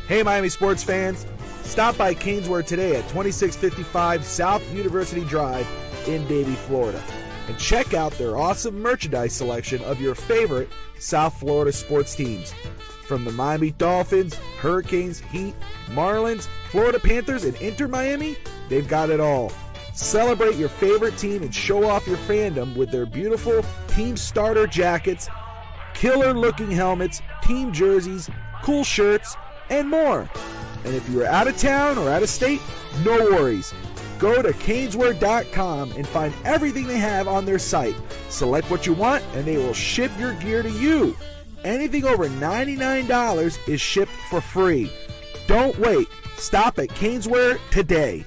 Hey, Miami sports fans. Stop by Caneswear today at 2655 South University Drive in Davie, Florida. And check out their awesome merchandise selection of your favorite South Florida sports teams. From the Miami Dolphins, Hurricanes, Heat, Marlins, Florida Panthers, and Inter Miami, they've got it all. Celebrate your favorite team and show off your fandom with their beautiful team starter jackets, killer-looking helmets, team jerseys, cool shirts, and more. And if you're out of town or out of state, no worries. Go to Caneswear.com and find everything they have on their site. Select what you want, and they will ship your gear to you. Anything over $99 is shipped for free. Don't wait. Stop at Caneswear today.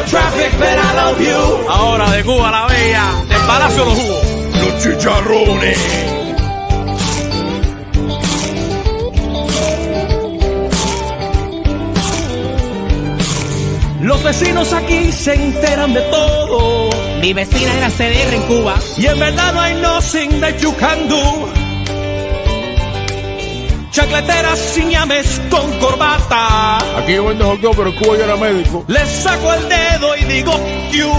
Traffic, but I love you. Ahora de Cuba la Bella, del Palacio de los Jugos. Los chicharrones. Los vecinos aquí se enteran de todo. Mi vecina era CDR en Cuba. Y en verdad no hay nothing that you can do. Chacleteras sin llames con corbata. Aquí yo vendo hot dog, pero en Cuba yo era médico. Les saco el dedo y digo Q.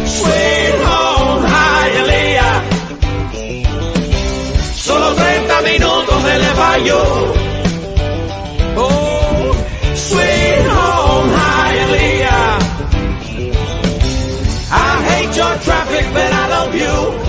Sweet home Hialeah. Solo 30 minutos de Le Bayou. Oh, Sweet home Hialeah. I hate your traffic, but I love you.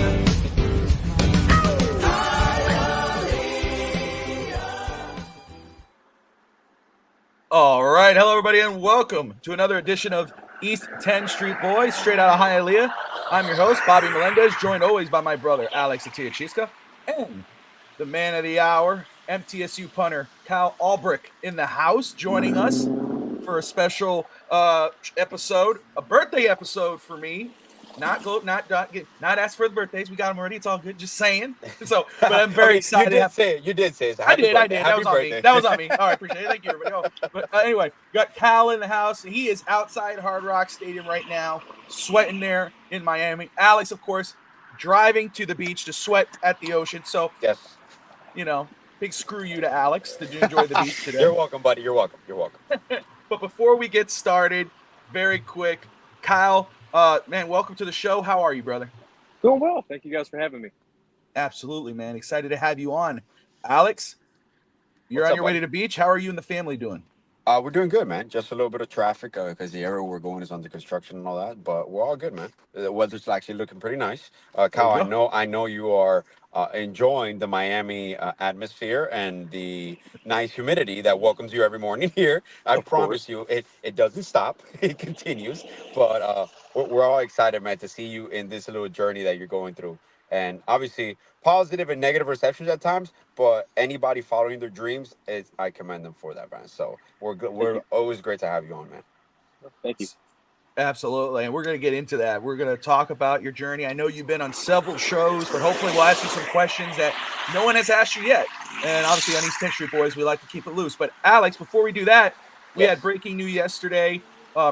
All right, hello everybody, and welcome to another edition of East 10th Street Boys, straight out of Hialeah. I'm your host, Bobby Melendez, joined always by my brother, Alex Atiachiska, and the man of the hour, MTSU Punter Kyle Ulbrich in the house, joining us for a special episode, a birthday episode for me. Not ask for the birthdays. We got them already. It's all good. Just saying. So, but I'm very excited. You did say it. I did. That was on me. That was on me. All right, appreciate it. Thank you, everybody. But anyway, got Cal in the house. He is outside Hard Rock Stadium right now, sweating there in Miami. Alex, of course, driving to the beach to sweat at the ocean. So, yes, big screw you to Alex. Did you enjoy the beach today? You're welcome, buddy. You're welcome. But before we get started, very quick, Kyle. Man, welcome to the show. How are you, brother? Doing well. Thank you guys for having me. Absolutely, man. Excited to have you on. Alex, you're on your way to the beach. How are you and the family doing? We're doing good, man. Just a little bit of traffic because the area we're going is under construction and all that, but we're all good, man. The weather's actually looking pretty nice. Kyle, I know you are enjoying the Miami atmosphere and the nice humidity that welcomes you every morning here. I promise you, it doesn't stop. It continues. But we're all excited, man, to see you in this little journey that you're going through. And obviously, positive and negative receptions at times, but anybody following their dreams, I commend them for that, man. So we're always great to have you on, man. Thank you. Absolutely, and we're going to get into that. We're going to talk about your journey. I know you've been on several shows, but hopefully we'll ask you some questions that no one has asked you yet. And obviously on East 10th Street Boys, we like to keep it loose. But Alex, before we do that, we had breaking news yesterday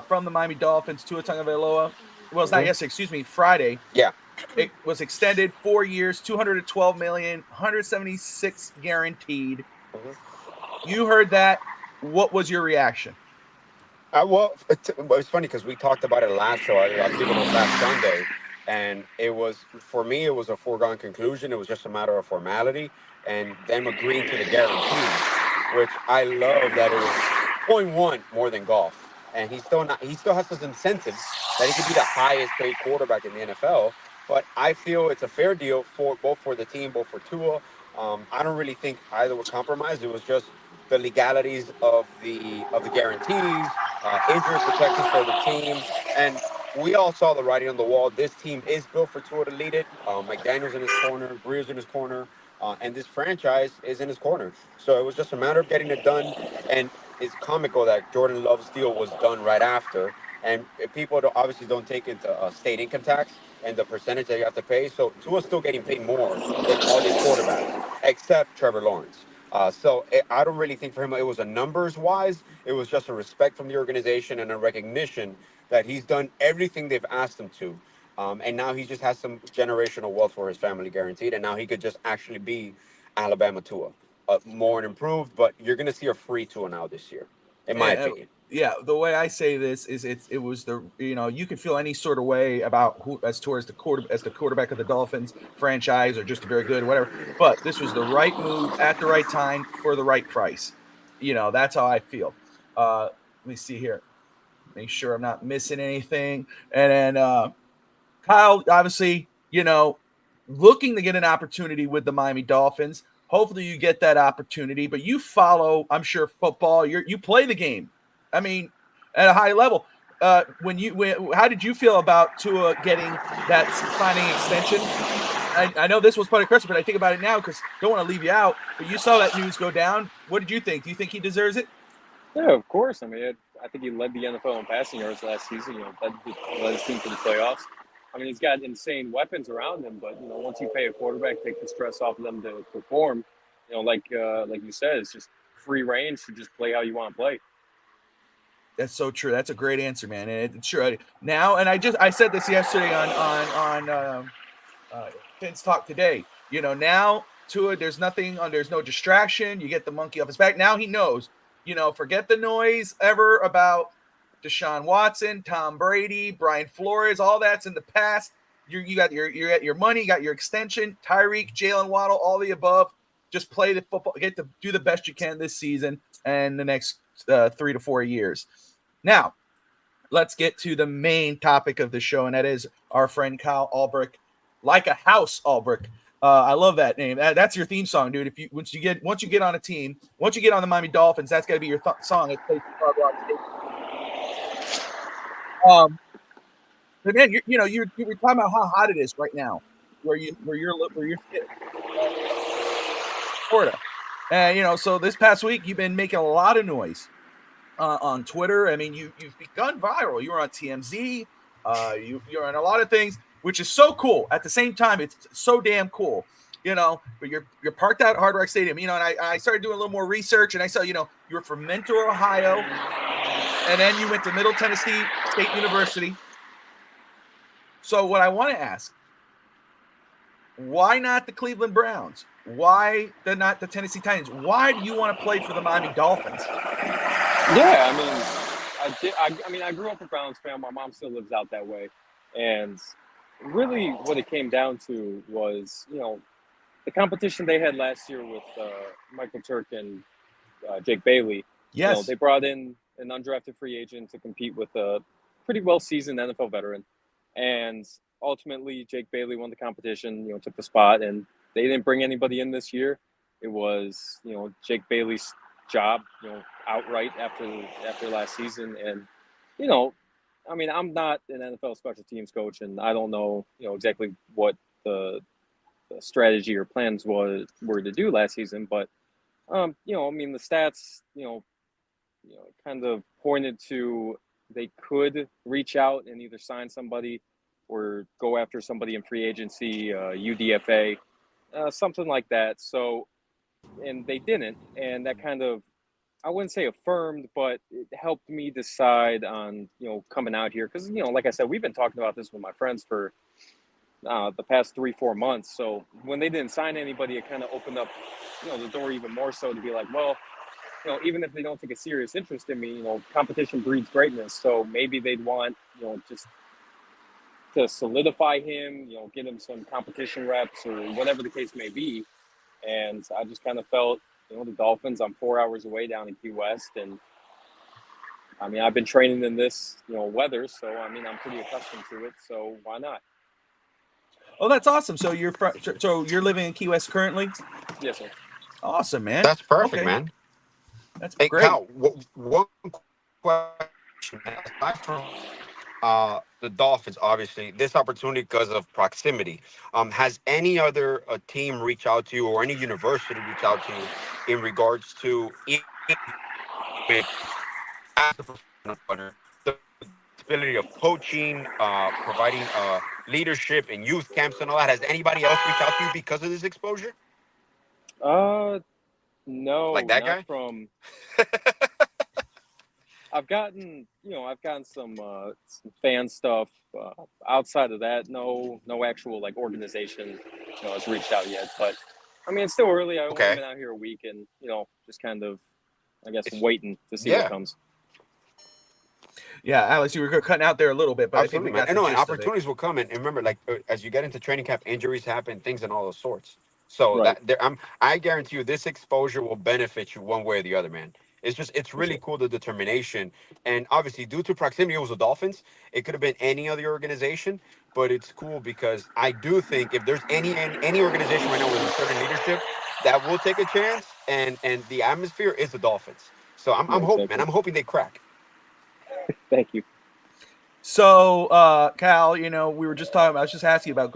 from the Miami Dolphins, Tua Tagovailoa. Well, it's not yesterday, excuse me, Friday. Yeah. It was extended 4 years, $212 million, $176 guaranteed. Mm-hmm. You heard that. What was your reaction? Well, it's funny because we talked about it last show. I think it was last Sunday, and for me, it was a foregone conclusion. It was just a matter of formality, and them agreeing to the guarantee, which I love that it was 0.1 more than Goff, and he still has those incentives that he could be the highest paid quarterback in the NFL. But I feel it's a fair deal both for the team, both for Tua. I don't really think either were compromised. It was just the legalities of the guarantees, injury protection for the team, and we all saw the writing on the wall. This team is built for Tua to lead it. McDaniel's in his corner, Greer's in his corner, and this franchise is in his corner. So it was just a matter of getting it done. And it's comical that Jordan Love's deal was done right after, and people obviously don't take into state income tax and the percentage that you have to pay. So Tua's still getting paid more than all these quarterbacks, except Trevor Lawrence. I don't really think for him it was a numbers wise. It was just a respect from the organization and a recognition that he's done everything they've asked him to. And now he just has some generational wealth for his family guaranteed. And now he could just actually be Alabama Tua, more and improved. But you're going to see a free Tua now this year, in my opinion. Yeah, the way I say this is it was the you could feel any sort of way about who as towards the quarterback of the Dolphins franchise or just very good or whatever, but this was the right move at the right time for the right price. That's how I feel. Let me see here, make sure I'm not missing anything. And then Kyle, obviously, looking to get an opportunity with the Miami Dolphins. Hopefully, you get that opportunity. But you follow, I'm sure, football. You play the game. I mean, at a high level. How did you feel about Tua getting that signing extension? I know this was part of the question, but I think about it now because don't want to leave you out. But you saw that news go down. What did you think? Do you think he deserves it? Yeah, of course. I mean, I think he led the NFL in passing yards last season. Led his team to the playoffs. I mean, he's got insane weapons around him, but once you pay a quarterback, take the stress off of them to perform. Like you said, it's just free range to just play how you want to play. That's so true. That's a great answer, man. And it's true now. And I said this yesterday on Finn's Talk today. Now Tua, there's no distraction. You get the monkey off his back. Now he knows. Forget the noise ever about Deshaun Watson, Tom Brady, Brian Flores. All that's in the past. You got your money. You got your extension. Tyreek, Jalen Waddle, all the above. Just play the football. Get to do the best you can this season and the next 3 to 4 years. Now, let's get to the main topic of the show, and that is our friend Kyle Ulbrich, like a house Ulbrich. I love that name. That's your theme song, dude. Once you get on a team, once you get on the Miami Dolphins, that's got to be your song. But man, you were talking about how hot it is right now, where you're sitting, Florida, and so this past week you've been making a lot of noise on Twitter. I mean, you've gone viral. You were on TMZ. You're on a lot of things, which is so cool. At the same time, it's so damn cool, but you're parked out at Hard Rock Stadium, and I started doing a little more research, and I saw, you were from Mentor, Ohio, and then you went to Middle Tennessee State University. So what I want to ask, why not the Cleveland Browns? Why not the Tennessee Titans? Why do you want to play for the Miami Dolphins? Yeah, I grew up a Browns fan. My mom still lives out that way. And really what it came down to was, the competition they had last year with Michael Turk and Jake Bailey. Yes. They brought in an undrafted free agent to compete with a pretty well-seasoned NFL veteran. And ultimately, Jake Bailey won the competition, took the spot. And they didn't bring anybody in this year. It was, Jake Bailey's job, outright after last season. And, I'm not an NFL special teams coach, and I don't know, exactly what the strategy or plans were to do last season. But, the stats, kind of pointed to they could reach out and either sign somebody or go after somebody in free agency, UDFA, something like that. So, and they didn't. And that kind of, I wouldn't say affirmed, but it helped me decide on, coming out here. Because, like I said, we've been talking about this with my friends for the past 3-4 months. So when they didn't sign anybody, it kind of opened up, the door even more so to be like, well, even if they don't take a serious interest in me, competition breeds greatness. So maybe they'd want, just to solidify him, get him some competition reps or whatever the case may be. And I just kind of felt, the Dolphins, I'm 4 hours away down in Key West. And I've been training in this, weather. So, I'm pretty accustomed to it. So why not? Oh, that's awesome. So you're living in Key West currently? Yes, sir. Awesome, man. That's perfect, man. That's Hey, great. Cal, one question. Aside from the Dolphins, obviously, this opportunity because of proximity. Has any other team reach out to you or any university reach out to you in regards to with as a professional punter, the ability of coaching, providing leadership in youth camps and all that. Has anybody else reached out to you because of this exposure? No, Like that not guy? from. I've gotten some fan stuff. Outside of that, no actual like organization, has reached out yet. But I mean, it's still early. I've only Okay. been out here a week, and just kind of, I guess, It's- waiting to see yeah. what comes. Yeah, Alex, you were cutting out there a little bit, but Absolutely, I think we got man. And the no, and gist of it. opportunities will come. And remember, like as you get into training camp, injuries happen, things and all those sorts. So Right. I guarantee you, this exposure will benefit you one way or the other, man. It's really sure. cool, the determination, and obviously due to proximity, it was the Dolphins. It could have been any other organization, but it's cool because I do think if there's any organization right now with a certain leadership that will take a chance, and the atmosphere is the Dolphins. So I'm Yeah, hoping, man. exactly. I'm hoping they crack. Thank you. So, Cal, we were just talking about, I was just asking about,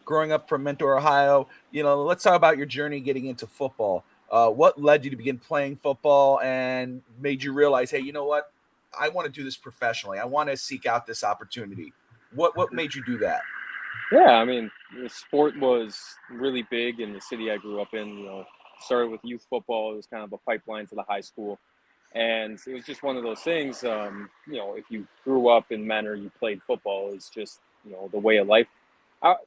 growing up from Mentor, Ohio. Let's talk about your journey getting into football. What led you to begin playing football and made you realize, hey, you know what? I want to do this professionally. I want to seek out this opportunity. What made you do that? Yeah, I mean, the sport was really big in the city I grew up in. Started with youth football. It was kind of a pipeline to the high school. And it was just one of those things, if you grew up in Menor, you played football, it's just, the way of life.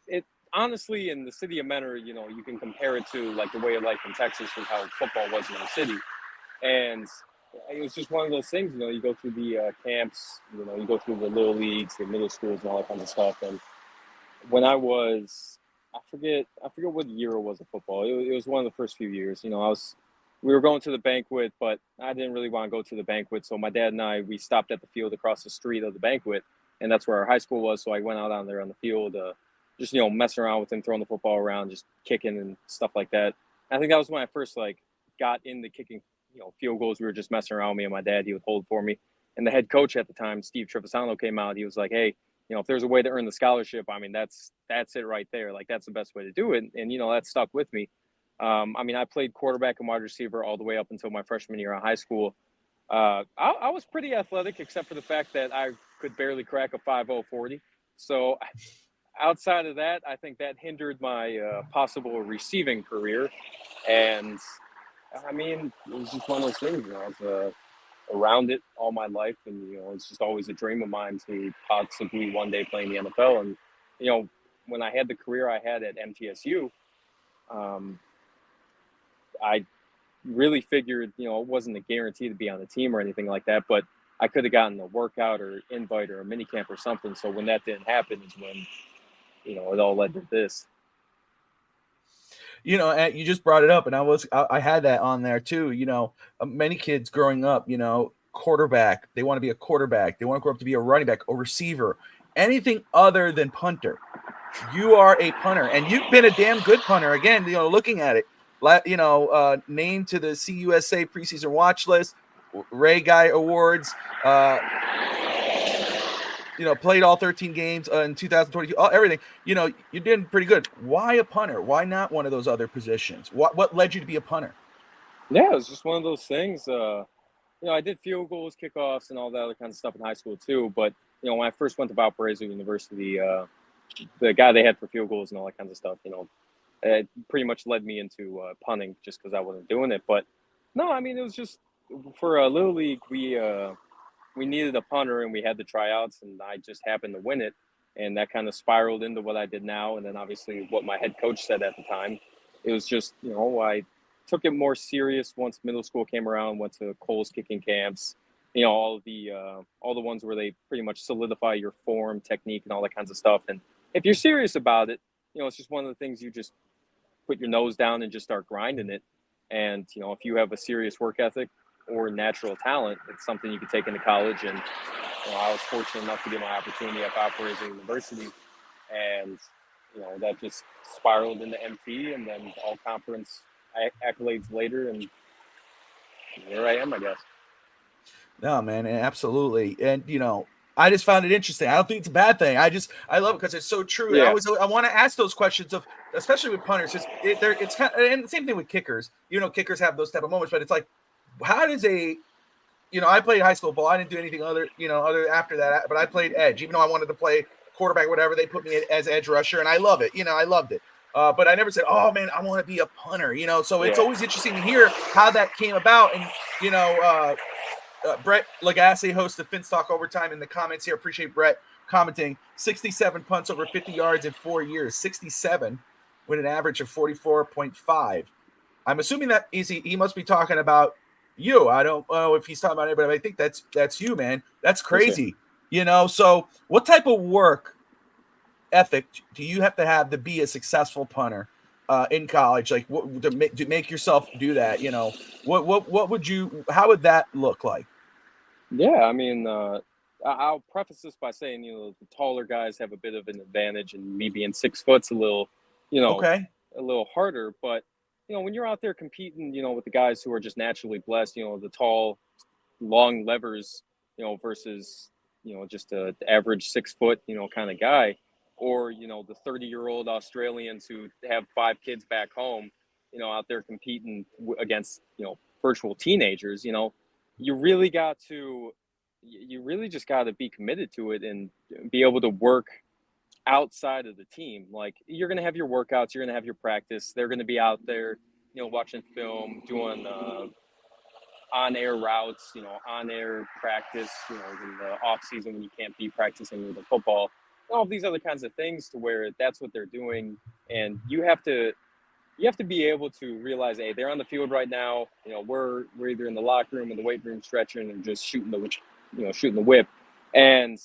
It honestly, in the city of Menor, you can compare it to like the way of life in Texas with how football was in the city. And it was just one of those things, you go through the camps, you go through the little leagues, the middle schools and all that kind of stuff. And when I forget what year it was of football. It was one of the first few years. We were going to the banquet, but I didn't really want to go to the banquet. So my dad and we stopped at the field across the street of the banquet, and that's where our high school was. So I went out on there on the field, just messing around with him, throwing the football around, just kicking and stuff like that. I think that was when I first got into kicking, field goals. We were just messing around with me and my dad. He would hold for me, and the head coach at the time, Steve Trevisano, came out. He was like, "Hey, if there's a way to earn the scholarship, I mean, that's it right there. Like that's the best way to do it." And that stuck with me. I played quarterback and wide receiver all the way up until my freshman year in high school. I was pretty athletic, except for the fact that I could barely crack a 5.0 40. So outside of that, I think that hindered my possible receiving career. And I mean, it was just one of those things. I was around it all my life, and it's just always a dream of mine to possibly one day play in the NFL. And when I had the career I had at MTSU, I really figured, it wasn't a guarantee to be on the team or anything like that, but I could have gotten a workout or invite or a mini camp or something. So when that didn't happen is when, it all led to this. You just brought it up, and I had that on there too. Many kids growing up, quarterback, they want to be a quarterback. They want to grow up to be a running back, a receiver, anything other than punter. You are a punter, and you've been a damn good punter. Again, looking at it, named to the CUSA preseason watch list, Ray Guy Awards, played all 13 games in 2022, everything. You're doing pretty good. Why a punter? Why not one of those other positions? What led you to be a punter? Yeah, it was just one of those things. I did field goals, kickoffs, and all that other kind of stuff in high school too. But, when I first went to Valparaiso University, the guy they had for field goals and all that kinds of stuff, it pretty much led me into punting just because I wasn't doing it. But no, I mean, it was just for a little league, we needed a punter and we had the tryouts, and I just happened to win it. And that kind of spiraled into what I did now. And then obviously what my head coach said at the time. It was just, I took it more serious once middle school came around, went to Cole's kicking camps, all the ones where they pretty much solidify your form, technique, and all that kinds of stuff. And if you're serious about it, it's just one of the things you just put your nose down and just start grinding it. And, if you have a serious work ethic or natural talent, it's something you could take into college. And, I was fortunate enough to get my opportunity at Valparaiso University. And, that just spiraled into MT and then all conference accolades later. And here I am, I guess. No, man, absolutely. And, I just found it interesting. I don't think it's a bad thing. I love it because it's so true. Yeah. I want to ask those questions of, especially with punters. It's kind of, and the same thing with kickers. Kickers have those type of moments, but it's like, how does a I played high school ball. I didn't do anything other after that, but I played edge. Even though I wanted to play quarterback, whatever, they put me as edge rusher, and I love it. I loved it. But I never said, oh, man, I want to be a punter, So it's always interesting to hear how that came about. And, Brett Lagasse, host of Finstock Overtime, in the comments here. Appreciate Brett commenting. 67 punts over 50 yards in 4 years. 67 with an average of 44.5. I'm assuming that he must be talking about you. I don't know if he's talking about anybody, but I think that's you, man. That's crazy. So what type of work ethic do you have to be a successful punter in college? Like, to make yourself do that? How would that look like? Yeah, I mean, I'll preface this by saying, the taller guys have a bit of an advantage, and me being 6 foot's a little, okay, a little harder. But when you're out there competing, with the guys who are just naturally blessed, the tall, long levers, versus just the average 6 foot, kind of guy, or the 30-year-old Australians who have 5 kids back home, out there competing against virtual teenagers. You really just got to be committed to it and be able to work outside of the team. Like, you're going to have your workouts, you're going to have your practice. They're going to be out there, watching film, doing on-air routes, on-air practice, in the off season when you can't be practicing with the football, all of these other kinds of things, to where that's what they're doing. And you have to be able to realize, hey, they're on the field right now. We're either in the locker room or the weight room stretching and just shooting the whip. And,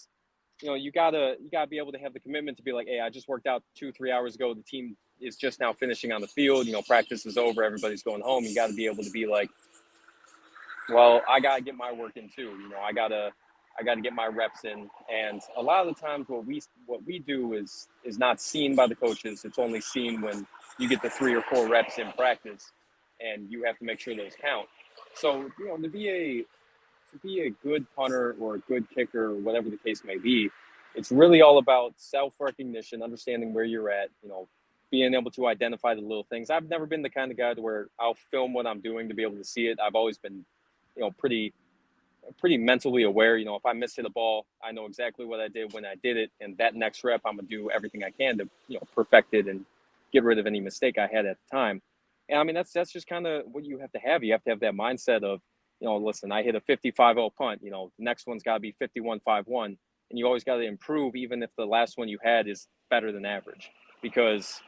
you gotta be able to have the commitment to be like, hey, I just worked out 2-3 hours ago. The team is just now finishing on the field. Practice is over. Everybody's going home. You got to be able to be like, well, I got to get my work in too. I got to get my reps in. And a lot of the times what we do is not seen by the coaches. It's only seen when you get the 3 or 4 reps in practice, and you have to make sure those count. So, to be a good punter or a good kicker, or whatever the case may be, it's really all about self-recognition, understanding where you're at, being able to identify the little things. I've never been the kind of guy to where I'll film what I'm doing to be able to see it. I've always been, pretty mentally aware. If I miss hit a ball, I know exactly what I did when I did it, and that next rep, I'm gonna do everything I can to, perfect it and get rid of any mistake I had at the time. And I mean, that's just kind of what you have to have. You have to have that mindset of, listen, I hit a 55-0 punt. The next one's got to be 51-5-1, and you always got to improve, even if the last one you had is better than average, because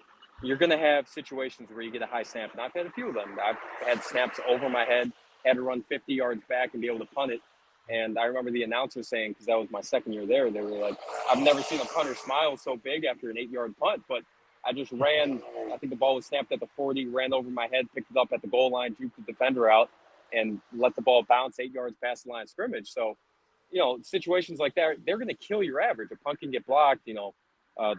you're going to have situations where you get a high snap, and I've had a few of them. I've had snaps over my head, had to run 50 yards back and be able to punt it. And I remember the announcer saying, because that was my second year there, they were like, I've never seen a punter smile so big after an 8-yard punt, but I just ran. I think the ball was snapped at the 40, ran over my head, picked it up at the goal line, juked the defender out, and let the ball bounce 8 yards past the line of scrimmage. So, situations like that, they're going to kill your average. A punt can get blocked, the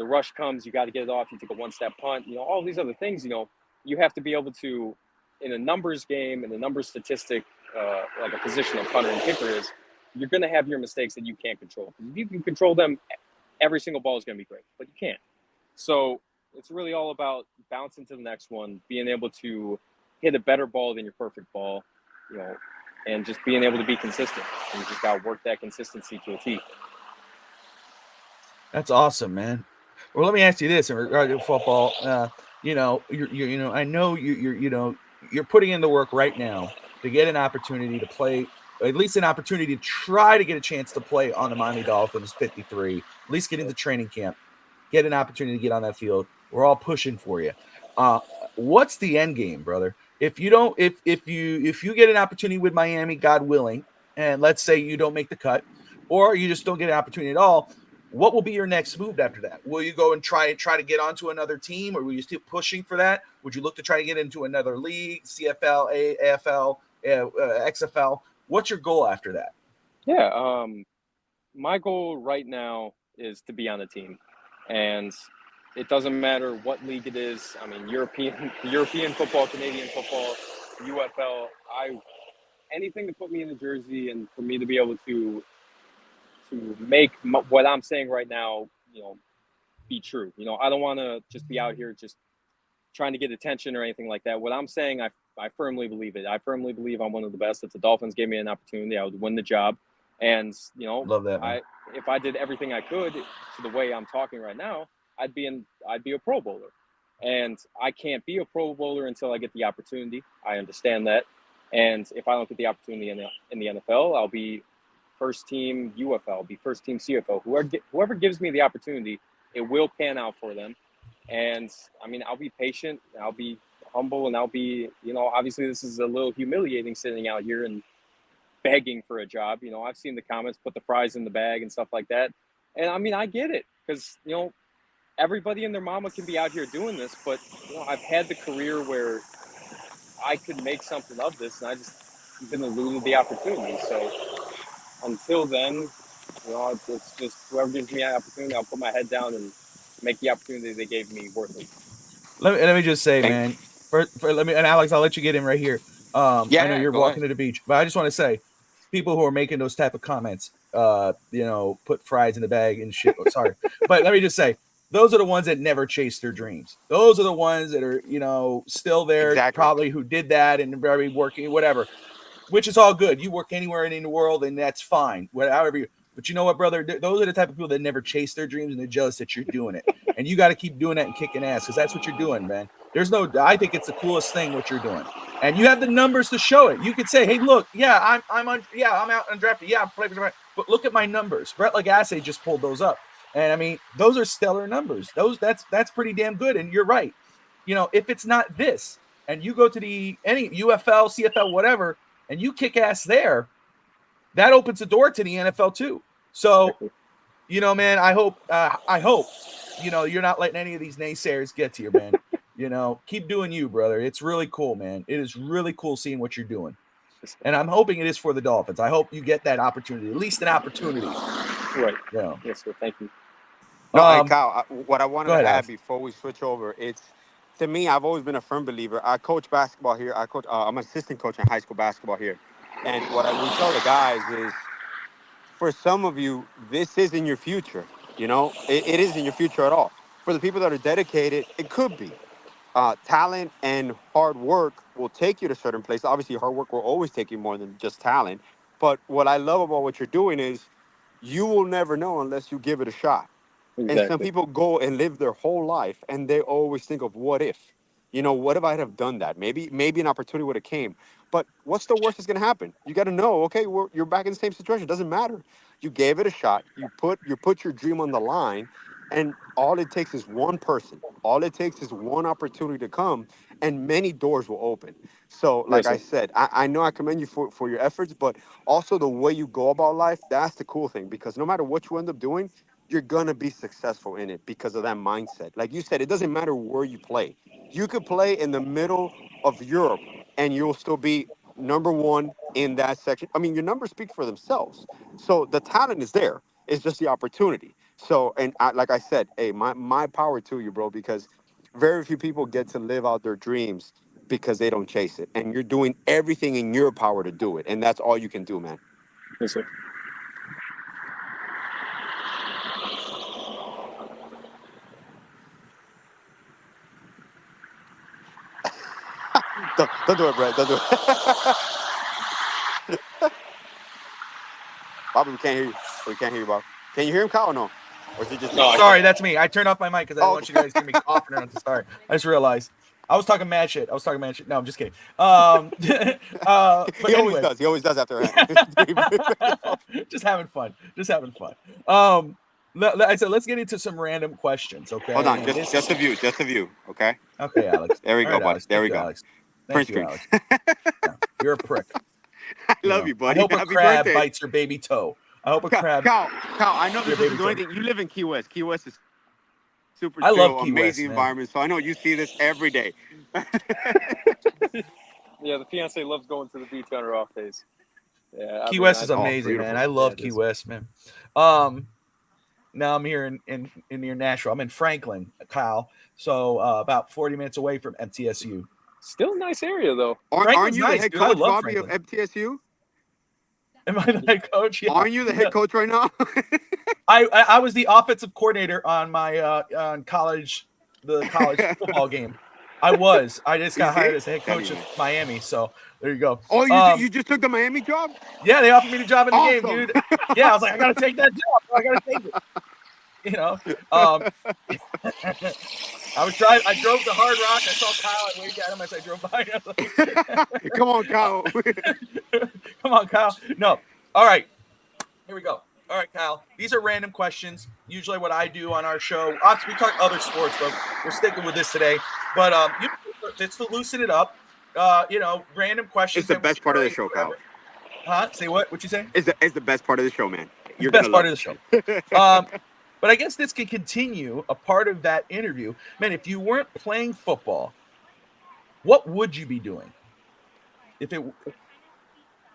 rush comes, you got to get it off, you take a one-step punt, all these other things, you have to be able to, in a numbers game, in a numbers statistic, like a position of punter and kicker is, you're going to have your mistakes that you can't control. If you can control them, every single ball is going to be great, but you can't. So it's really all about bouncing to the next one, being able to hit a better ball than your perfect ball, and just being able to be consistent. And you just got to work that consistency to a T. That's awesome, man. Well, let me ask you this in regard to football. I know you're putting in the work right now to get an opportunity to play, at least an opportunity to try to get a chance to play on the Miami Dolphins 53, at least get into training camp, get an opportunity to get on that field. We're all pushing for you. What's the end game, brother? If you get an opportunity with Miami, God willing, and let's say you don't make the cut, or you just don't get an opportunity at all, what will be your next move after that? Will you go and try to get onto another team, or will you still pushing for that? Would you look to try to get into another league, CFL, AFL, XFL? What's your goal after that? Yeah, my goal right now is to be on a team, and it doesn't matter what league it is. I mean, European football, Canadian football, UFL. Anything to put me in the jersey and for me to be able to make what I'm saying right now, be true. I don't want to just be out here just trying to get attention or anything like that. What I'm saying, I I firmly believe it. I firmly believe I'm one of the best. If the Dolphins gave me an opportunity, I would win the job. And Love that, man. if I did everything I could to the way I'm talking right now, I'd be a Pro Bowler. And I can't be a Pro Bowler until I get the opportunity. I understand that. And if I don't get the opportunity in the NFL, I'll be first team UFL, I'll be first team CFL. Whoever gives me the opportunity, it will pan out for them. And I mean, I'll be patient, I'll be humble, and I'll be, obviously this is a little humiliating sitting out here and begging for a job. I've seen the comments, put the fries in the bag and stuff like that. And I mean, I get it, because, everybody and their mama can be out here doing this, but, I've had the career where I could make something of this, and I just been eluded the opportunity. So until then, it's just whoever gives me an opportunity, I'll put my head down and make the opportunity they gave me worth it. Let me just say, man. And Alex, I'll let you get in right here. I know you're walking to the beach, but I just want to say, people who are making those type of comments, put fries in the bag and shit. Sorry, but let me just say, those are the ones that never chase their dreams. Those are the ones that are, still there, probably who did that and very working, whatever. Which is all good. You work anywhere in the world, and that's fine. However you. But you know what, brother? Those are the type of people that never chase their dreams, and they're jealous that you're doing it. And you got to keep doing that and kicking ass, because that's what you're doing, man. I think it's the coolest thing what you're doing, and you have the numbers to show it. You could say, "Hey, look, I'm out undrafted. Yeah, I'm playing, but look at my numbers." Brett Lagasse just pulled those up, and I mean, those are stellar numbers. That's pretty damn good. And you're right. If it's not this, and you go to any UFL, CFL, whatever, and you kick ass there, that opens the door to the NFL too. So, man, I hope, you're not letting any of these naysayers get to you, man. Keep doing you, brother. It's really cool, man. It is really cool seeing what you're doing. And I'm hoping it is for the Dolphins. I hope you get that opportunity, at least an opportunity. Right. Yeah. Yes, sir. Thank you. No, Kyle, what I wanted to add Alex. before we switch over, to me, I've always been a firm believer. I coach basketball here. I'm an assistant coach in high school basketball here. And what we tell the guys is, for some of you, this isn't your future. It isn't your future at all. For the people that are dedicated, it could be. Talent and hard work will take you to certain places. Obviously, hard work will always take you more than just talent. But what I love about what you're doing is you will never know unless you give it a shot. Exactly. And some people go and live their whole life, and they always think of what if. What if I had have done that? Maybe an opportunity would have came. But what's the worst that's going to happen? You got to know, okay, you're back in the same situation. It doesn't matter. You gave it a shot. You put your dream on the line, and all it takes is one person. All it takes is one opportunity to come, and many doors will open. So, like I said, I know I commend you for your efforts, but also the way you go about life, that's the cool thing. Because no matter what you end up doing, you're going to be successful in it because of that mindset. Like you said, it doesn't matter where you play. You could play in the middle of Europe and you'll still be number one in that section. I mean, your numbers speak for themselves. So the talent is there. It's just the opportunity. So, and like I said, hey, my power to you, bro, because very few people get to live out their dreams because they don't chase it. And you're doing everything in your power to do it. And that's all you can do, man. Yes, sir. Don't do it, Brett. Don't do it. Bobby, we can't hear you. We can't hear you, Bob. Can you hear him, Kyle, or no? Or is it just Sorry, that's me. I turned off my mic because I don't want you guys to hear me coughing or nothing. Sorry. I just realized. I was talking mad shit. No, I'm just kidding. But he always does. He always does after that. Just having fun. I said, let's get into some random questions, okay? Hold on, just a view, okay? Okay, Alex. There we go, buddy. Alex. There we go. Alex. Thank you, Alex. Yeah, you're a prick. I love you, buddy. I hope Happy a crab birthday. bites your baby toe. I hope a crab. Kyle, I know this doesn't do anything. You live in Key West. Key West is super chill, love Key amazing West, environment. So I know you see this every day. Yeah, the fiance loves going to the beach on her off days. Yeah, Key West is amazing, man. I love Key West, man. Now I'm here in near Nashville. I'm in Franklin, Kyle. So about 40 minutes away from MTSU. Still a nice area, though. Aren't you nice, the head dude. coach, Franklin. Bobby, of MTSU? Am I the head coach? Yeah. Aren't you the head coach right now? I was the offensive coordinator on my the college football game. I was. I just got You hired did? as head coach of Miami. So there you go. Oh, you just took the Miami job? Yeah, they offered me the job in the game, Awesome. dude. Yeah, I was like, I gotta take that job. I gotta take it. You know, I drove to Hard Rock. I saw Kyle. I waved at him as I drove by. I was like, Come on, Kyle. come on, Kyle. No. All right. Here we go. All right, Kyle. These are random questions. Usually what I do on our show. Obviously, we talk other sports, but we're sticking with this today. But just to loosen it up, random questions. It's the best part of the show, Kyle. Say what? What'd you say? It's the best part of the show, man. You're the best part of the show. But I guess this can continue a part of that interview. Man, if you weren't playing football, what would you be doing?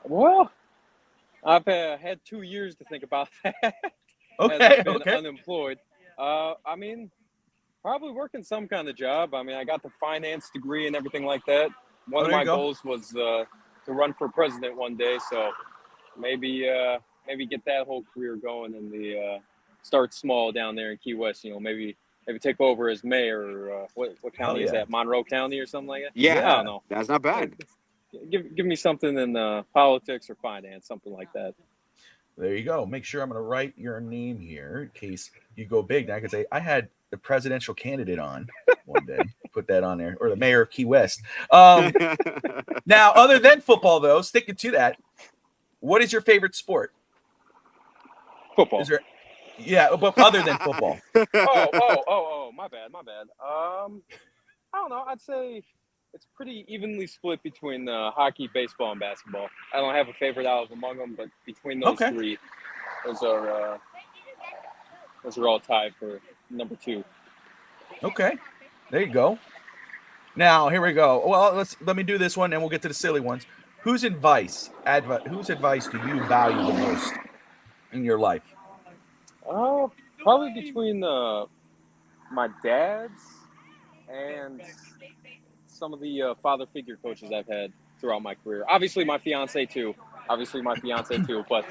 Well, I've had 2 years to think about that. Okay, as I've been unemployed. I mean, probably working some kind of job. I mean, I got the finance degree and everything like that. One of my goals was to run for president one day. So maybe get that whole career going and start small down there in Key West. Maybe take over as mayor. Or, what county is that? Monroe County or something like that. Yeah, I don't know. That's not bad. Give me something in politics or finance, something like that. There you go. Make sure I'm going to write your name here in case you go big. Now I can say I had the presidential candidate on one day. Put that on there, or the mayor of Key West. Now, other than football, though, sticking to that, what is your favorite sport? Football. But other than football. Oh, my bad. I don't know. I'd say it's pretty evenly split between hockey, baseball, and basketball. I don't have a favorite out of among them, but between those three, those are all tied for number 2. Okay, there you go. Now here we go. Well, let me do this one, and we'll get to the silly ones. Whose advice do you value the most in your life? Probably between my dad's and some of the father figure coaches I've had throughout my career. Obviously, my fiance too. But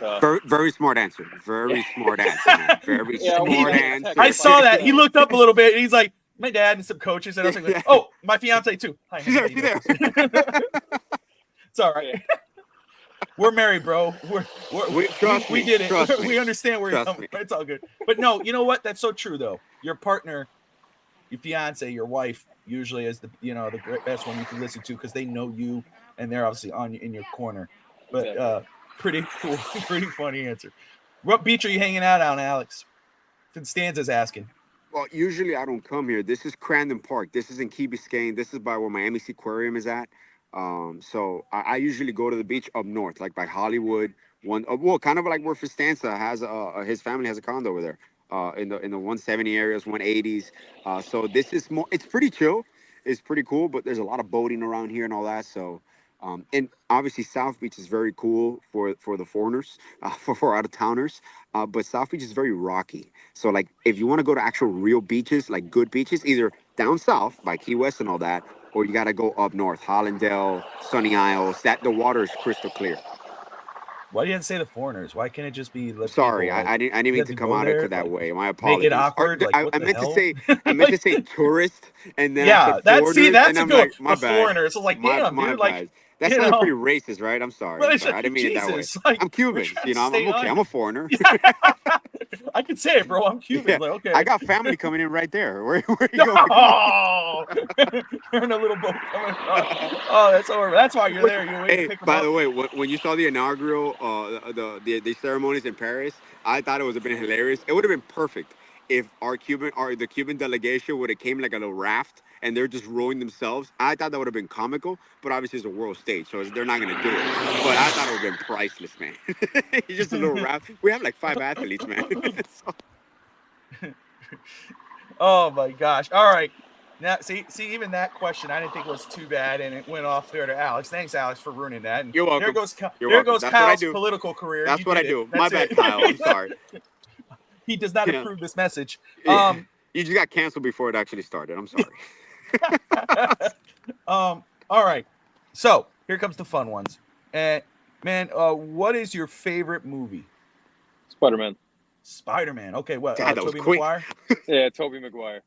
very smart answer. Very smart answer. Man. Very smart answer. I saw that. He looked up a little bit. And he's like, my dad and some coaches. And I was like, oh, my fiance too. Hi, she's there. It's all right. We're married, bro. We did it. We understand where you're coming from. It's all good. But no, you know what? That's so true, though. Your partner, your fiance, your wife, usually is the best one you can listen to because they know you and they're obviously in your corner. But pretty cool, pretty funny answer. What beach are you hanging out on, Alex? Stanza's asking. Well, usually I don't come here. This is Crandon Park. This is in Key Biscayne. This is by where Miami Aquarium is at. So I usually go to the beach up north, like by Hollywood. Kind of like where Fistanza has his family has a condo over there. In the 170 areas, 180s. So this is more. It's pretty chill. It's pretty cool, but there's a lot of boating around here and all that. So, and obviously South Beach is very cool for the foreigners, for out of towners. But South Beach is very rocky. So like if you want to go to actual real beaches, like good beaches, either down south by Key West and all that, or you got to go up north, Hollandale, Sunny Isles. The water is crystal clear. Why do you have to say the foreigners? Why can't it just be? Sorry, I didn't mean to come out of it that way. My apologies. Make it awkward. I meant to say tourist, and then that's a good. Like, my bad. Foreigners. So like, damn, my dude, like. That sounds pretty racist, right? I'm sorry. I didn't mean it that way. Like, I'm Cuban. I'm okay. I'm a foreigner. I can say it, bro. I'm Cuban. Yeah. Like, okay. I got family coming in right there. Where you going? Oh, you're in a little boat coming. Oh, that's over. That's why you're there. You're waiting to pick them by up. the way, when you saw the inaugural, the ceremonies in Paris, I thought it would have been hilarious. It would have been perfect if the Cuban delegation would have came like a little raft and they're just rowing themselves. I thought that would have been comical, but obviously it's a world stage, so they're not going to do it. But I thought it would have been priceless, man. Just a little raft. We have like 5 athletes, man. Oh my gosh! All right, now see, even that question I didn't think was too bad, and it went off there to Alex. Thanks, Alex, for ruining that. And you're welcome. There goes Kyle's political career. That's what I do. My bad, Kyle. I'm sorry. He does not approve this message. You just got canceled before it actually started. I'm sorry. All right. So here comes the fun ones. And man, what is your favorite movie? Spider-Man. Okay, what? God, Tobey Maguire? Yeah, Tobey Maguire.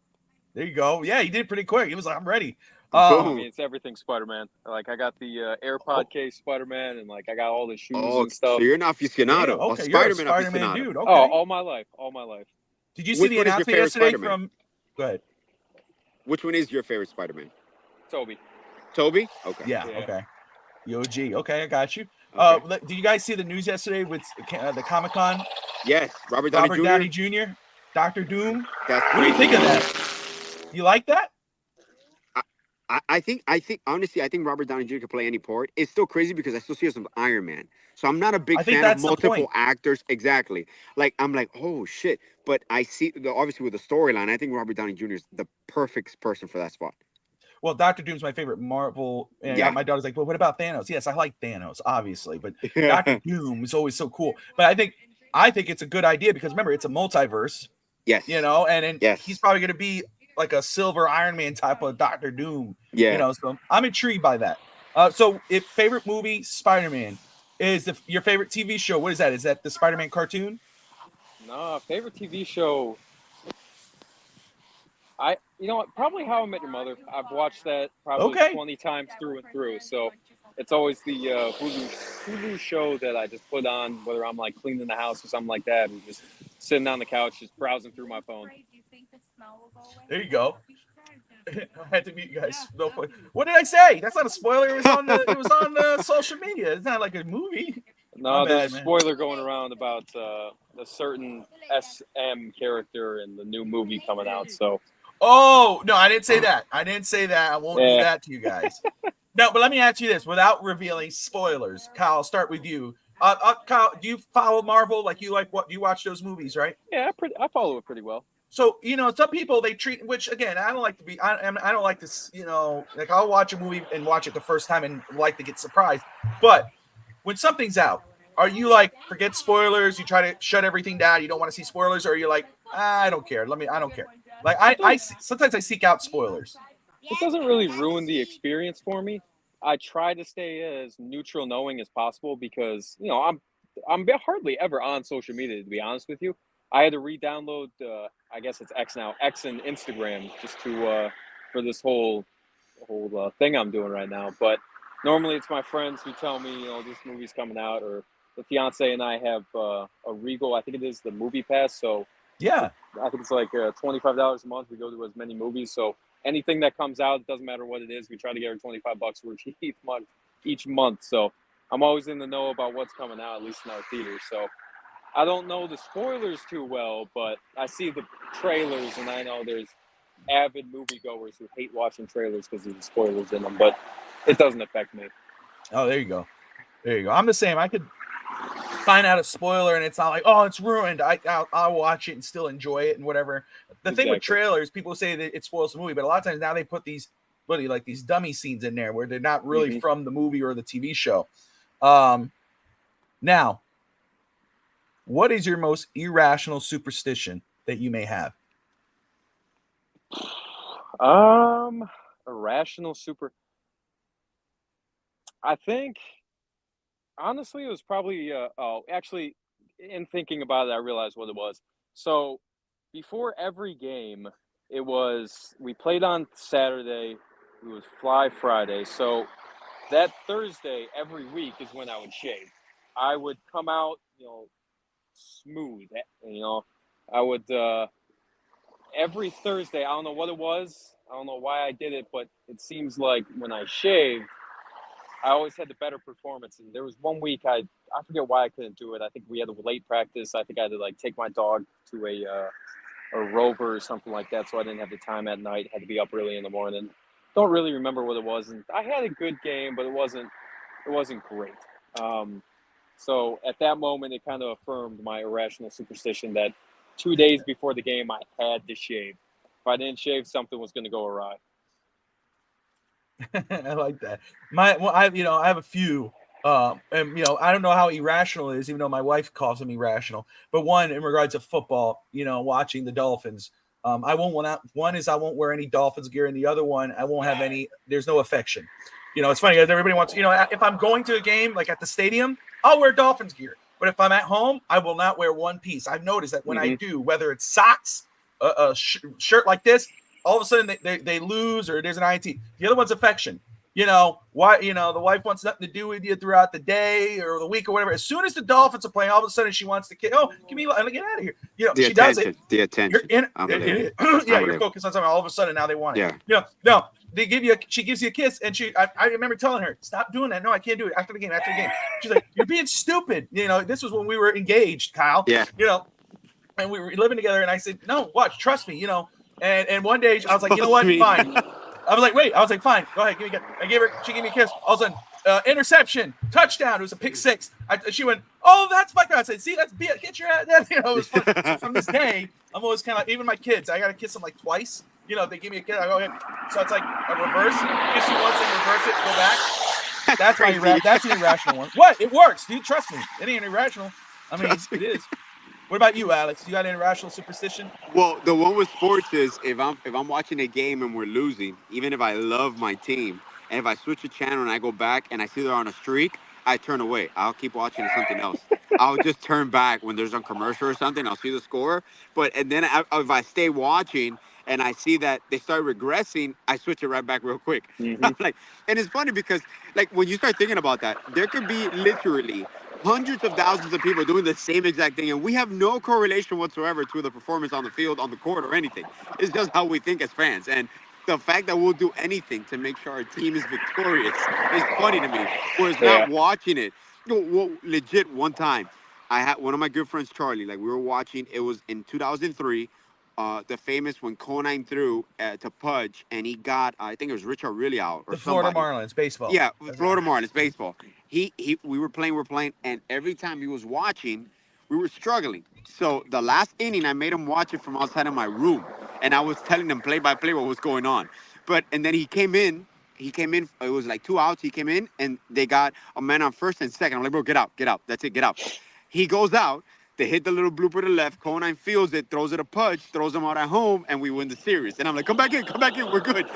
There you go. Yeah, he did pretty quick. He was like, I'm ready. I mean, it's everything Spider-Man. Like, I got the AirPod case Spider-Man, and like I got all the shoes and stuff. So you're an aficionado. Damn, okay, A you're a Spider-Man Spider-Man aficionado. dude. Okay. Oh, all my life. Did you see the announcement yesterday from? Go ahead. Which one is your favorite Spider-Man? Toby. Toby? Okay. Yeah. Okay. The OG. Okay, I got you. Okay. Did you guys see the news yesterday with the Comic-Con? Yes, Robert Downey Jr. Dr. Doom. That's What do you think of that? You like that? I think honestly, I think Robert Downey Jr. can play any part. It's still crazy because I still see us with Iron Man. So I'm not a big fan of multiple actors. Exactly. Like, I'm like, oh shit. But I see obviously with the storyline, I think Robert Downey Jr. is the perfect person for that spot. Well, Dr. Doom's my favorite Marvel. And my daughter's like, well, what about Thanos? Yes, I like Thanos, obviously, but Dr. Doom is always so cool. But I think it's a good idea because remember, it's a multiverse. Yes. You know, and he's probably going to be like a silver Iron Man type of Dr. Doom. Yeah. You know, so I'm intrigued by that. So if favorite movie, Spider-Man, is your favorite TV show, what is that? Is that the Spider-Man cartoon? No, favorite TV show. You know what? Probably How I Met Your Mother. I've watched that probably 20 times through and through. So it's always the Hulu show that I just put on, whether I'm like cleaning the house or something like that, and just sitting on the couch, just browsing through my phone. There you go. I had to meet you guys. What did I say? That's not a spoiler. It was on social media. It's not like a movie. No, there's a spoiler going around about a certain SM character in the new movie coming out. So. Oh, no, I didn't say that. I won't do that to you guys. No, but let me ask you this without revealing spoilers. Kyle, I'll start with you. Kyle, do you follow Marvel? Like you watch those movies, right? Yeah, I follow it pretty well. So, you know, some people they treat, which again, I don't like to be, I don't like to, you know, like I'll watch a movie and watch it the first time and like to get surprised. But when something's out, are you like, forget spoilers? You try to shut everything down. You don't want to see spoilers, or you're like, I don't care. I don't care. Like I sometimes I seek out spoilers. It doesn't really ruin the experience for me. I try to stay as neutral knowing as possible because, you know, I'm hardly ever on social media, to be honest with you. I had to re-download, I guess it's X now, X and Instagram just to for this whole thing I'm doing right now. But normally it's my friends who tell me, you know, this movie's coming out, or the fiance and I have a Regal, I think it is the Movie Pass. So yeah, I think it's like $25 a month. We go to as many movies. So anything that comes out, it doesn't matter what it is, we try to get our $25 worth each month. So I'm always in the know about what's coming out, at least in our theaters. So I don't know the spoilers too well, but I see the trailers, and I know there's avid moviegoers who hate watching trailers because of the spoilers in them, but it doesn't affect me. Oh, there you go. I'm the same. I could find out a spoiler, and it's not like, oh, it's ruined. I'll watch it and still enjoy it and whatever. The thing with trailers, people say that it spoils the movie, but a lot of times now they put these dummy scenes in there where they're not really from the movie or the TV show. Now, what is your most irrational superstition that you may have? Irrational I think, honestly, it was probably, actually, in thinking about it, I realized what it was. So, before every game, we played on Saturday, it was Fly Friday. So, that Thursday, every week, is when I would shave. I would come out, you know, smooth, you know. I would, every Thursday, I don't know what it was, I don't know why I did it, but it seems like when I shaved, I always had the better performance. And there was one week I forget why I couldn't do it. I think we had a late practice. I think I had to like take my dog to a rover or something like that, so I didn't have the time at night. Had to be up early in the morning. Don't really remember what it was. And I had a good game, but it wasn't great. So at that moment, it kind of affirmed my irrational superstition that 2 days before the game, I had to shave. If I didn't shave, something was going to go awry. I like that. I have a few, and you know, I don't know how irrational it is, even though my wife calls them irrational. But one, in regards to football, you know, watching the Dolphins, I won't wear any Dolphins gear, and the other one, I won't have any. There's no affection. You know, it's funny because everybody wants. You know, if I'm going to a game like at the stadium, I'll wear Dolphins gear. But if I'm at home, I will not wear one piece. I've noticed that when I do, whether it's socks, a shirt like this, all of a sudden they lose or there's an INT. The other one's affection. Why? The wife wants nothing to do with you throughout the day or the week or whatever. As soon as the Dolphins are playing, all of a sudden she wants to get. Oh, give me. Let me get out of here. She does it. The attention. You're focused on something. All of a sudden now they want it. Yeah. No. She gives you a kiss, and I remember telling her, stop doing that. No, I can't do it. After the game. She's like, you're being stupid. This was when we were engaged, Kyle. Yeah. And we were living together, and I said, no, watch, trust me. And one day I was like, you know what? Fine. I was like, wait. I was like, fine. Go ahead. She gave me a kiss. All of a sudden, interception, touchdown. It was a pick six. She went, oh, that's my God. I said, see, get your ass. It was fun. So from this day, I'm always kind of, even my kids, I got to kiss them like twice. They give me a kiss. I go ahead. So it's like a reverse. Kiss you once and reverse it. Go back. That's an irrational one. What? It works, dude. Trust me. It ain't irrational. I mean, it is. What about you, Alex? You got an irrational superstition? Well, the one with sports is if I'm watching a game and we're losing, even if I love my team, and if I switch a channel and I go back and I see they're on a streak, I turn away. I'll keep watching something else. I'll just turn back when there's a commercial or something. I'll see the score, and then if I stay watching and I see that they start regressing, I switch it right back real quick. Mm-hmm. And it's funny because when you start thinking about that, there could be literally hundreds of thousands of people doing the same exact thing, and we have no correlation whatsoever to the performance on the field, on the court, or anything. It's just how we think as fans. And the fact that we'll do anything to make sure our team is victorious is funny to me. Whereas not watching it. Well, legit, one time, I had one of my good friends, Charlie, we were watching, it was in 2003, the famous when Conine threw to Pudge, and he got, I think it was Richard really out. Or the Florida somebody. Marlins, baseball. Yeah, Florida Marlins, baseball. We were playing, and every time he was watching, we were struggling. So the last inning, I made him watch it from outside of my room, and I was telling him play by play what was going on. And then he came in. It was like 2 outs. He came in, and they got a man on first and second. I'm like, bro, get out. That's it, get out. He goes out. They hit the little blooper to the left. Conine feels it, throws it a Pudge, throws him out at home, and we win the series. And I'm like, come back in, we're good.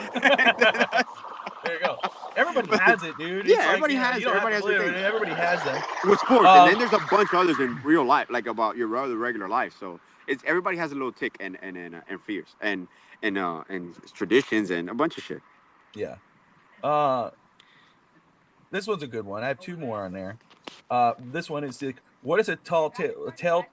There you go. Everybody has it, dude. Yeah, everybody has it. Everybody has them. With sports, and then there's a bunch of others in real life, about your other regular life. So everybody has a little tick and fears and traditions and a bunch of shit. Yeah. This one's a good one. I have two more on there. This one is what is a telltale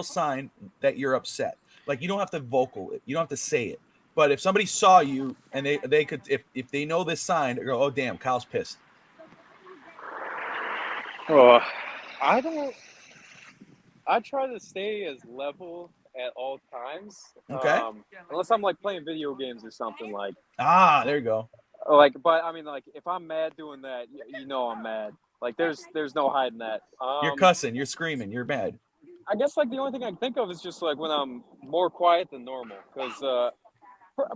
sign that you're upset? Like, you don't have to vocal it. You don't have to say it. But if somebody saw you and they could, if they know this sign, they go, oh, damn, Kyle's pissed. Oh, I try to stay as level at all times. Okay. Unless I'm playing video games or something like. There you go. But I mean, if I'm mad doing that, I'm mad. There's no hiding that. You're cussing, you're screaming, you're mad. I guess the only thing I can think of is just when I'm more quiet than normal, because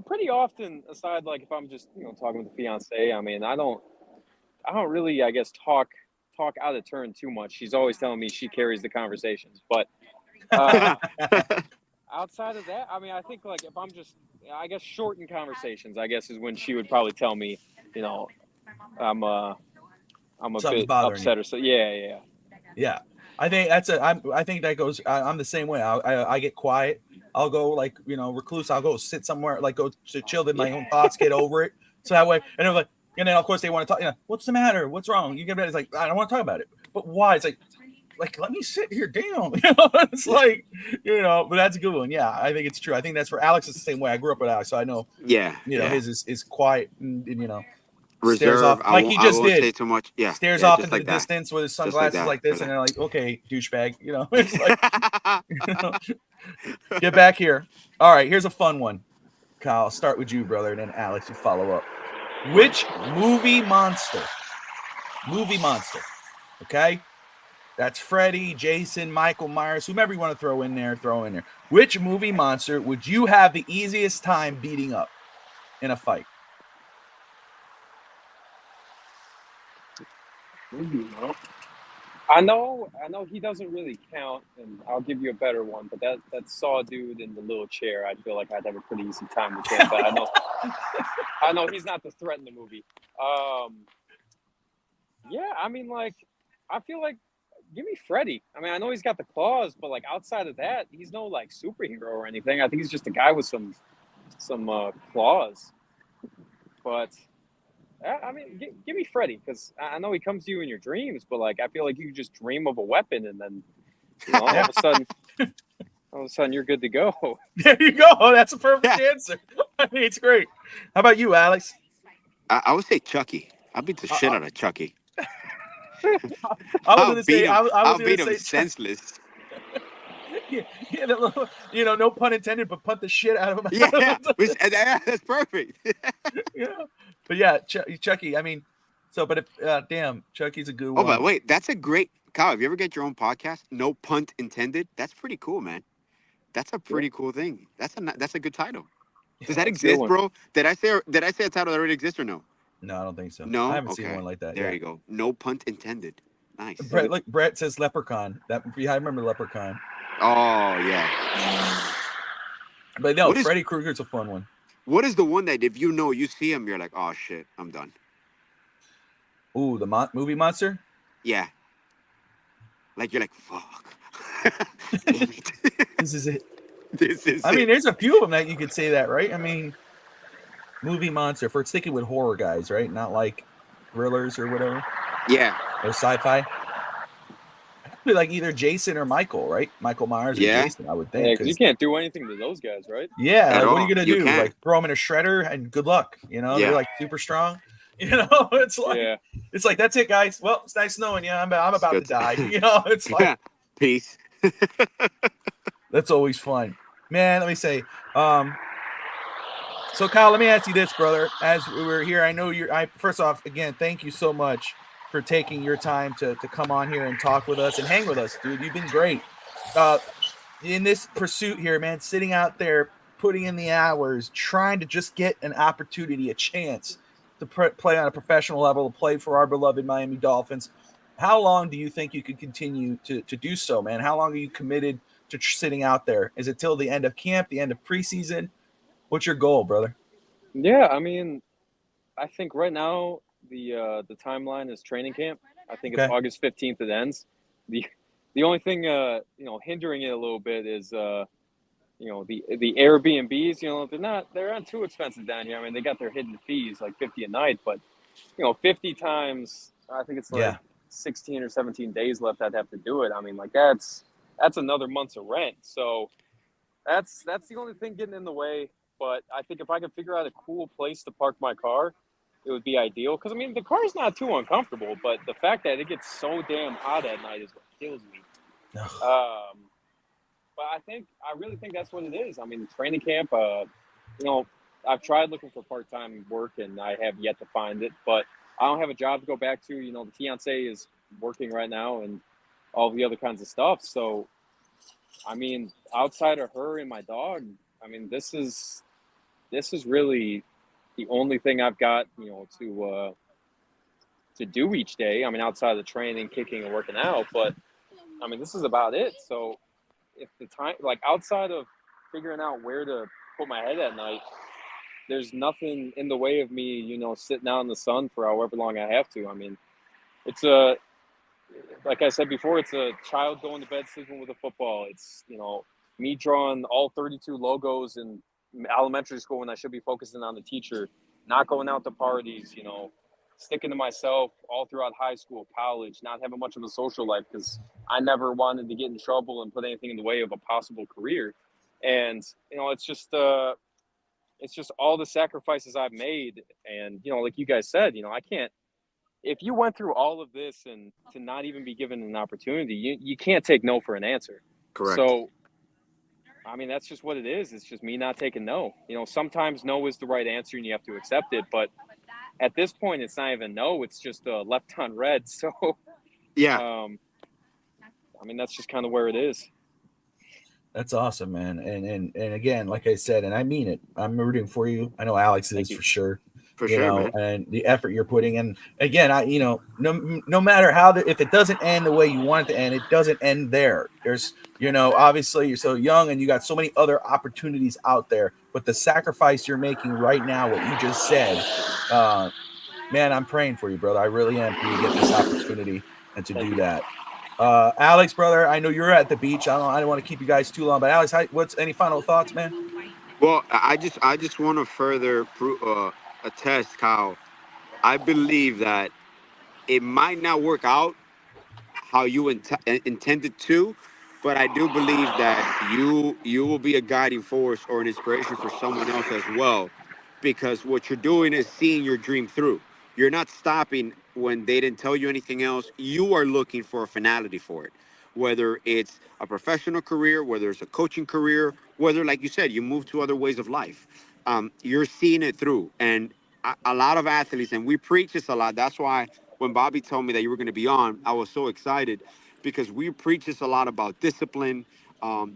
pretty often, aside if I'm just talking with the fiance, I mean I don't really, I guess, talk out of turn too much. She's always telling me she carries the conversations, but outside of that, I mean, I think if I'm just, I guess, shortened conversations, I guess, is when she would probably tell me, I'm a Something's bit upset or so. Yeah. I think I think that goes. I'm the same way. I get quiet. I'll go recluse. I'll go sit somewhere, go to chill in my own thoughts, get over it. So that way, and and then of course they want to talk. What's the matter? What's wrong? You get it. It's I don't want to talk about it. But why? It's let me sit here down. It's but that's a good one. Yeah, I think it's true. I think that's for Alex. It's the same way. I grew up with Alex, so I know. Yeah. His is quiet and reserve, off, like he just did. Say too much. Yeah, stares off into the distance with his sunglasses like this, and they're like, "Okay, douchebag," It's get back here. All right, here's a fun one. Kyle, I'll start with you, brother, and then Alex, you follow up. Which movie monster? Okay, that's Freddy, Jason, Michael Myers, whomever you want to throw in there. Which movie monster would you have the easiest time beating up in a fight? I know he doesn't really count, and I'll give you a better one, but that Saw dude in the little chair, I feel like I'd have a pretty easy time with him, but I know he's not the threat in the movie. Yeah, I mean, I feel give me Freddy. I mean, I know he's got the claws, but outside of that, he's no superhero or anything. I think he's just a guy with some claws. But I mean, give me Freddy, because I know he comes to you in your dreams, but like I feel like you just dream of a weapon, and then all of a sudden you're good to go. There you go. That's a perfect answer. I mean, it's great. How about you, Alex? I would say Chucky. I'll beat the shit out of Chucky. I was I'll beat gonna him say senseless. yeah, no pun intended, but punt the shit out of him. Yeah, that's perfect. Yeah, but yeah, Chucky. I mean, but if damn, Chucky's a good one. Oh, but wait, that's a great Kyle. If you ever get your own podcast, no punt intended. That's pretty cool, man. That's a pretty cool thing. That's a good title. Does that exist, bro? Did I say a title that already exists or no? No, I don't think so. No, I haven't seen one like that. There you go. No punt intended. Nice. Brett says Leprechaun. I remember Leprechaun. Oh yeah. But no, Freddy Krueger's a fun one. What is the one that if you see him, you're like, oh shit, I'm done. Ooh, the movie monster. Yeah. Like you're like, fuck. This is it. I mean, there's a few of them that you could say that, right? I mean, movie monster. For sticking with horror guys, right? Not like thrillers or whatever. Yeah. Or sci-fi. Be like either Jason or Michael, right? Michael Myers or Jason, I would think. Yeah, because you can't do anything to those guys, right? Yeah, like, what are you gonna do? Like throw them in a shredder and good luck. They're like super strong. It's like that's it, guys. Well, it's nice knowing you. I'm about to die. It's like peace. That's always fun, man. Let me say, so Kyle, let me ask you this, brother. As we're here, I know first off, again, thank you so much for taking your time to come on here and talk with us and hang with us, dude. You've been great in this pursuit here, man. Sitting out there, putting in the hours, trying to just get an opportunity, a chance to play on a professional level, to play for our beloved Miami Dolphins. How long do you think you could continue to do so, man? How long are you committed to sitting out there? Is it till the end of camp, the end of preseason? What's your goal, brother? Yeah, I mean, I think right now the timeline is training camp. I think it's August 15th it ends. The only thing hindering it a little bit is the Airbnbs. They're not too expensive down here. I mean, they got their hidden fees like $50 a night, but 50 times, I think it's like 16 or 17 days left I'd have to do it. I mean, like that's another month's of rent. So that's the only thing getting in the way. But I think if I could figure out a cool place to park my car, it would be ideal. Because, I mean, the car's not too uncomfortable, but the fact that it gets so damn hot at night is what kills me. But I really think that's what it is. I mean, training camp, I've tried looking for part-time work, and I have yet to find it. But I don't have a job to go back to. The fiance is working right now and all the other kinds of stuff. So, I mean, outside of her and my dog, I mean, this is really the only thing I've got, to do each day. I mean, outside of the training, kicking, and working out. But, I mean, this is about it. So if the time, like outside of figuring out where to put my head at night, there's nothing in the way of me, sitting out in the sun for however long I have to. I mean, it's like I said before, it's a child going to bed sleeping with a football. It's, me drawing all 32 logos in elementary school when I should be focusing on the teacher, not going out to parties, sticking to myself all throughout high school, college, not having much of a social life because I never wanted to get in trouble and put anything in the way of a possible career. And, it's just all the sacrifices I've made. And, like you guys said, I can't, if you went through all of this and to not even be given an opportunity, you can't take no for an answer. Correct. So, I mean, that's just what it is. It's just me not taking no. Sometimes no is the right answer and you have to accept it. But at this point, it's not even no. It's just left on red. So, yeah. I mean, that's just kind of where it is. That's awesome, man. And again, like I said, and I mean it, I'm rooting for you. I know Alex is for sure. For sure, man. And the effort you're putting in. Again, no matter how if it doesn't end the way you want it to end, it doesn't end there. There's, obviously you're so young and you got so many other opportunities out there. But the sacrifice you're making right now, what you just said, man, I'm praying for you, brother. I really am for you to get this opportunity and to do that. Alex, brother, I know you're at the beach. I don't want to keep you guys too long, but Alex, what's any final thoughts, man? Well, I just want to further attest, Kyle. I believe that it might not work out how you intended to, but I do believe that you will be a guiding force or an inspiration for someone else as well, because what you're doing is seeing your dream through. You're not stopping when they didn't tell you anything else. You are looking for a finality for it, whether it's a professional career, whether it's a coaching career, whether, like you said, you move to other ways of life. You're seeing it through, and a lot of athletes, and we preach this a lot. That's why when Bobby told me that you were going to be on, I was so excited because we preach this a lot about discipline,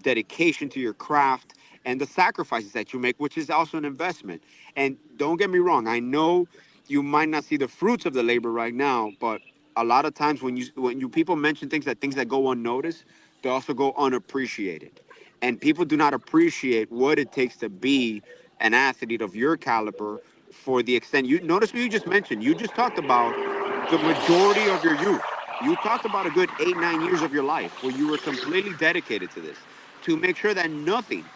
dedication to your craft, and the sacrifices that you make, which is also an investment. And don't get me wrong, I know you might not see the fruits of the labor right now, but a lot of times when you people mention things that go unnoticed, they also go unappreciated. And people do not appreciate what it takes to be an athlete of your caliber for the extent you notice what you just mentioned. You just talked about the majority of your youth. You talked about a good 8, 9 years of your life where you were completely dedicated to this to make sure that nothing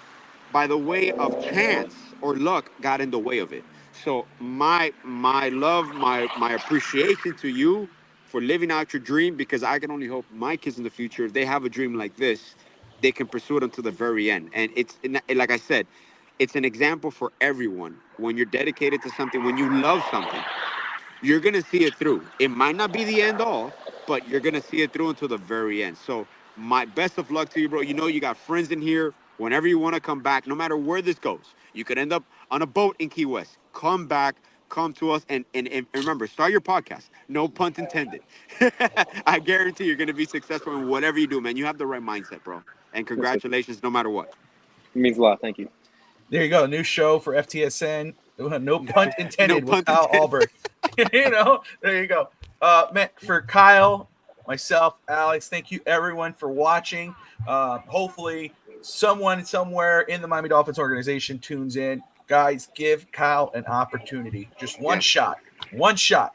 by the way of chance or luck got in the way of it. So my love, my appreciation to you for living out your dream, because I can only hope my kids in the future, if they have a dream like this, they can pursue it until the very end. And like I said, it's an example for everyone. When you're dedicated to something, when you love something, you're gonna see it through. It might not be the end all, but you're gonna see it through until the very end. So my best of luck to you, bro. You know you got friends in here. Whenever you want to come back, no matter where this goes, you could end up on a boat in Key West. Come back, come to us, and remember, start your podcast. No pun intended. I guarantee you're gonna be successful in whatever you do, man. You have the right mindset, bro. And Yes, sir. congratulations, no matter what. It means a lot. Thank you. There you go. New show for FTSN. No punt No intended with pun Kyle intended. Ulbrich. There you go. Man, for Kyle, myself, Alex, thank you everyone for watching. Hopefully, someone somewhere in the Miami Dolphins organization tunes in. Guys, give Kyle an opportunity. Just one Yes, shot. One shot.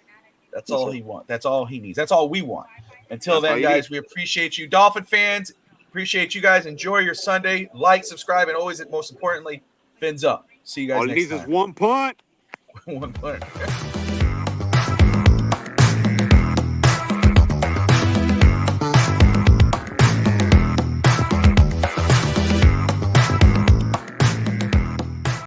That's Yes, all sir. he wants. That's all he needs. That's all we want. Until that's all then, you need. guys, we appreciate you, Dolphin fans. Appreciate you guys. Enjoy your Sunday. Like, subscribe, and always, most importantly, fins up. See you guys All it next needs is time. one punt. One point.